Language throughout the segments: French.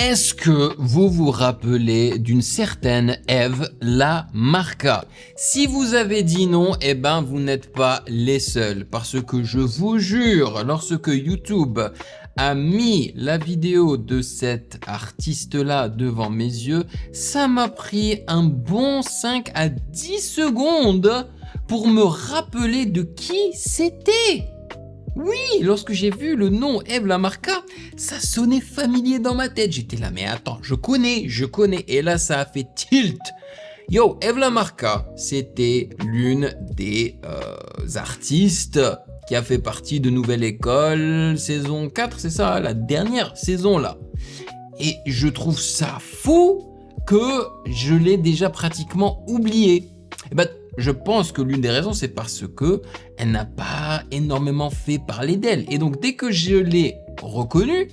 Est-ce que vous vous rappelez d'une certaine Eve La Marca? Si vous avez dit non, eh ben vous n'êtes pas les seuls. Parce que je vous jure, lorsque YouTube a mis la vidéo de cet artiste-là devant mes yeux, ça m'a pris un bon 5 à 10 secondes pour me rappeler de qui c'était. Oui, lorsque j'ai vu le nom Eve La Marca, ça sonnait familier dans ma tête. J'étais là, mais attends, je connais. Et là, ça a fait tilt. Yo, Eve La Marca, c'était l'une des artistes qui a fait partie de Nouvelle École, saison 4, c'est ça, la dernière saison là. Et je trouve ça fou que je l'ai déjà pratiquement oublié. Et ben, je pense que l'une des raisons, c'est parce que elle n'a pas énormément fait parler d'elle. Et donc, dès que je l'ai reconnue,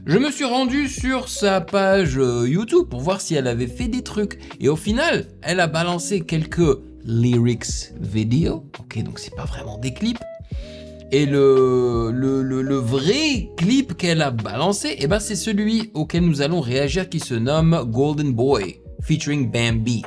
je me suis rendu sur sa page YouTube pour voir si elle avait fait des trucs. Et au final, elle a balancé quelques lyrics vidéo. Ok, donc c'est pas vraiment des clips. Et le vrai clip qu'elle a balancé, eh ben, c'est celui auquel nous allons réagir qui se nomme Golden Boy, featuring Bambi.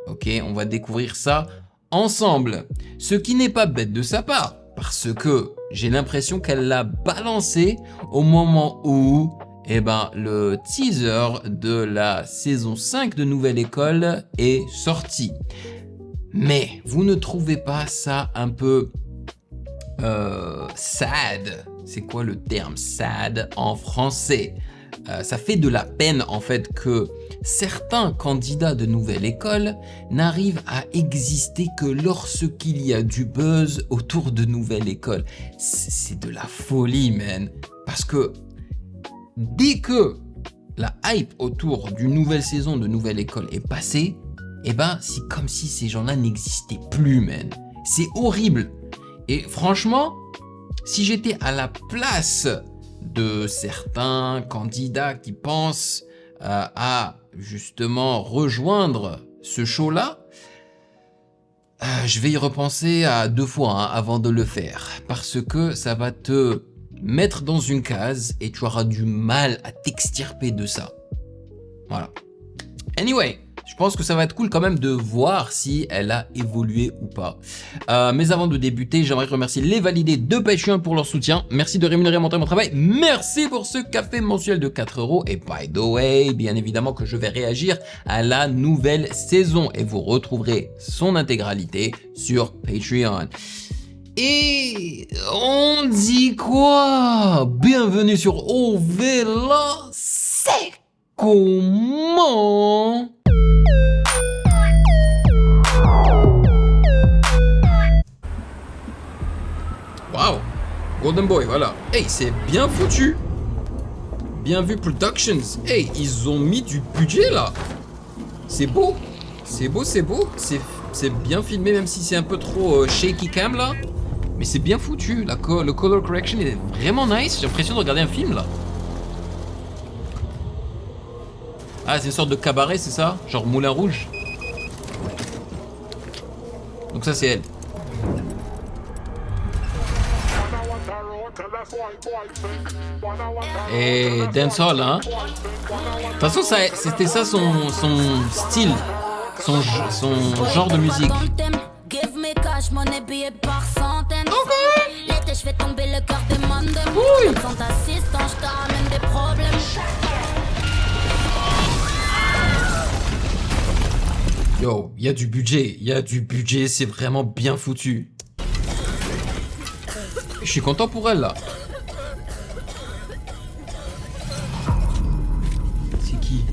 Ok, on va découvrir ça ensemble, ce qui n'est pas bête de sa part, parce que j'ai l'impression qu'elle l'a balancé au moment où le teaser de la saison 5 de Nouvelle École est sorti. Mais vous ne trouvez pas ça un peu sad? C'est quoi le terme sad en français? Ça fait de la peine en fait que certains candidats de Nouvelle École n'arrivent à exister que lorsqu'il y a du buzz autour de Nouvelle École. C'est de la folie, man. Parce que dès que la hype autour d'une nouvelle saison de Nouvelle École est passée, eh ben c'est comme si ces gens-là n'existaient plus, man. C'est horrible. Et franchement, si j'étais à la place de certains candidats qui pensent à justement rejoindre ce show-là, je vais y repenser à 2 fois avant de le faire, parce que ça va te mettre dans une case et tu auras du mal à t'extirper de ça. Voilà. Anyway, je pense que ça va être cool quand même de voir si elle a évolué ou pas. Mais avant de débuter, j'aimerais remercier les validés de Patreon pour leur soutien. Merci de rémunérer mon travail. Merci pour ce café mensuel de 4 €. Et by the way, bien évidemment que je vais réagir à la nouvelle saison. Et vous retrouverez son intégralité sur Patreon. Et on dit quoi? Bienvenue sur Ovela. C'est comment? Wow, Golden Boy, voilà. Hey, c'est bien foutu. Bien vu Productions. Hey, ils ont mis du budget là. C'est beau. C'est beau. C'est bien filmé, même si c'est un peu trop shaky cam là. Mais c'est bien foutu. Le color correction est vraiment nice. J'ai l'impression de regarder un film là. Ah, c'est une sorte de cabaret, c'est ça? Genre Moulin Rouge. Donc ça, c'est elle. Et dancehall, hein. De toute façon, c'était ça son style, son genre de musique. Oui. Yo, il y a du budget, c'est vraiment bien foutu. Je suis content pour elle là. C'est qui?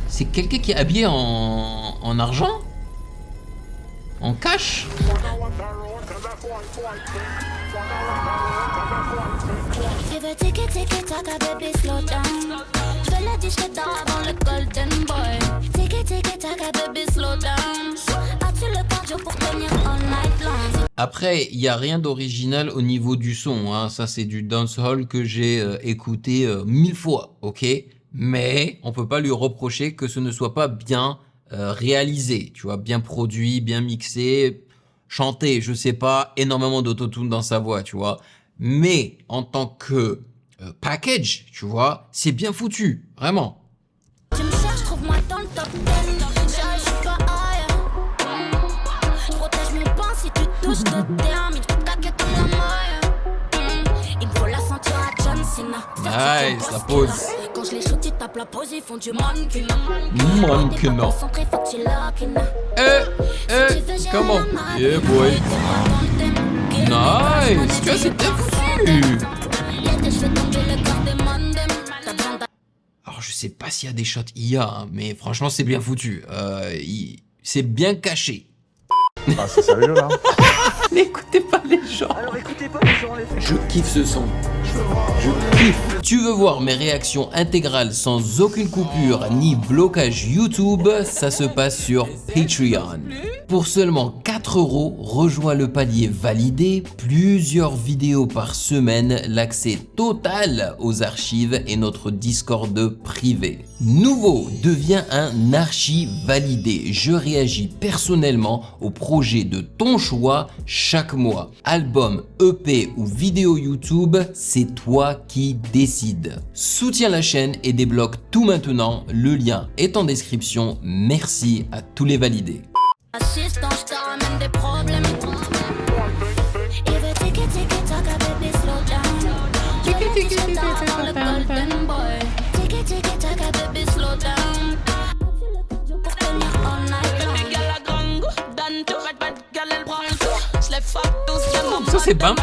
C'est quelqu'un qui est habillé en argent? En cash? Après, il n'y a rien d'original au niveau du son, hein. Ça, c'est du dancehall que j'ai écouté 1000 fois, ok? Mais on peut pas lui reprocher que ce ne soit pas bien réalisé, tu vois, bien produit, bien mixé, chanté, je sais pas, énormément d'autotune dans sa voix, tu vois. Mais en tant que package, tu vois. C'est bien foutu, vraiment. Tu me cherches, trouve-moi dans le top 10. Je suis pas ailleurs. Je protège mon pain si tu touches de terme. Il faut claquer comme la maille. Il me faut la ceinture à John Cena. Nice, la pause. Quand je les shoot, ils tapent la pause, ils font du mannequin. Mannequin. Concentré, faut que tu lock Comment? Yeah, boy. Nice, tu vois, c'est bien foutu. Alors, je sais pas s'il y a des shots IA, hein, mais franchement, c'est bien foutu. C'est bien caché. Ah, c'est sérieux là? N'écoutez pas les gens. Alors écoutez pas les gens, les filles. Je kiffe ce son. Je kiffe. Tu veux voir mes réactions intégrales sans aucune coupure ni blocage YouTube? Ça se passe sur Patreon. Pour seulement 4 €, rejoins le palier validé, plusieurs vidéos par semaine, l'accès total aux archives et notre Discord privé. Nouveau, deviens un archi validé. Je réagis personnellement au projet de ton choix chaque mois. Album, EP ou vidéo YouTube, c'est toi qui décides. Soutiens la chaîne et débloque tout maintenant. Le lien est en description. Merci à tous les validés. Assistant, je te ramène des problèmes. Il veut tiki-tiki-taka, baby, slow down. Tiki-tiki-taka, le golden boy. Tiki-tiki-taka, baby, slow down. Pour tenir all night long. Ça c'est Bambi.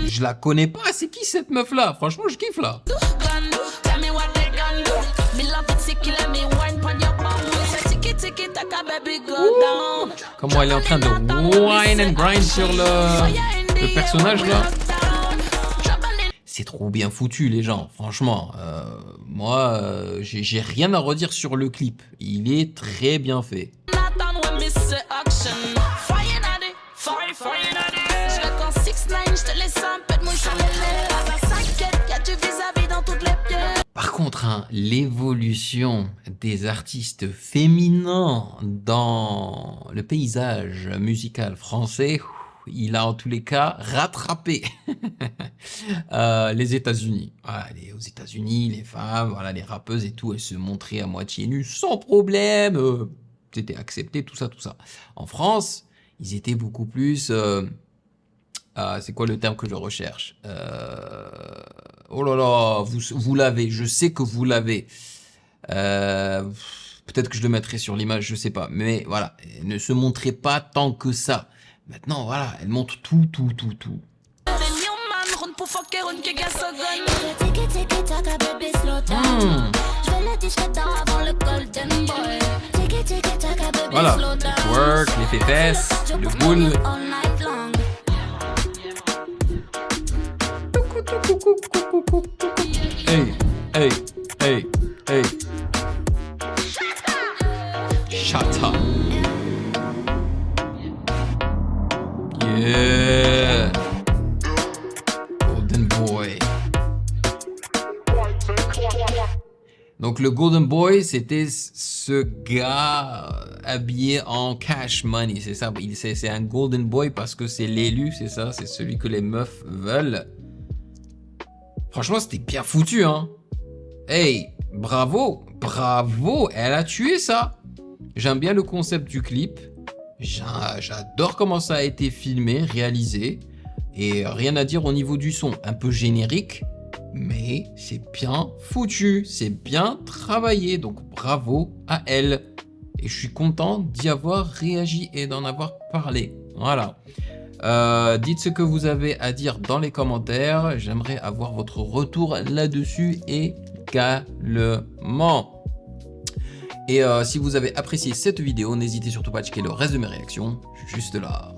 Je la connais pas. C'est qui cette meuf là? Franchement, je kiffe là. Comment elle est en train de wine and grind sur le personnage là. C'est trop bien foutu les gens, franchement. Moi, j'ai rien à redire sur le clip. Il est très bien fait. Par contre, hein, l'évolution des artistes féminins dans le paysage musical français, il a en tous les cas rattrapé les États-Unis. Voilà, aux États-Unis, les femmes, voilà, les rappeuses et tout, elles se montraient à moitié nues sans problème. C'était accepté, tout ça, tout ça. En France, ils étaient beaucoup plus... c'est quoi le terme que je recherche? Oh là là, vous l'avez, je sais que vous l'avez. Peut-être que je le mettrai sur l'image, je sais pas. Mais voilà, elle ne se montrait pas tant que ça. Maintenant, voilà, elle montre tout. Voilà, le twerk, les fesses, le boule. Hey. Shut up. Yeah. Golden Boy. Donc le Golden Boy, c'était ce gars habillé en cash money, c'est ça. C'est un Golden Boy parce que c'est l'élu, c'est ça. C'est celui que les meufs veulent. Franchement, c'était bien foutu, hein. Hey, bravo, elle a tué ça. J'aime bien le concept du clip. J'adore comment ça a été filmé, réalisé. Et rien à dire au niveau du son. Un peu générique, mais c'est bien foutu. C'est bien travaillé. Donc bravo à elle. Et je suis content d'y avoir réagi et d'en avoir parlé. Voilà. Dites ce que vous avez à dire dans les commentaires. J'aimerais avoir votre retour là-dessus également. Et si vous avez apprécié cette vidéo, n'hésitez surtout pas à checker le reste de mes réactions. Je suis juste là.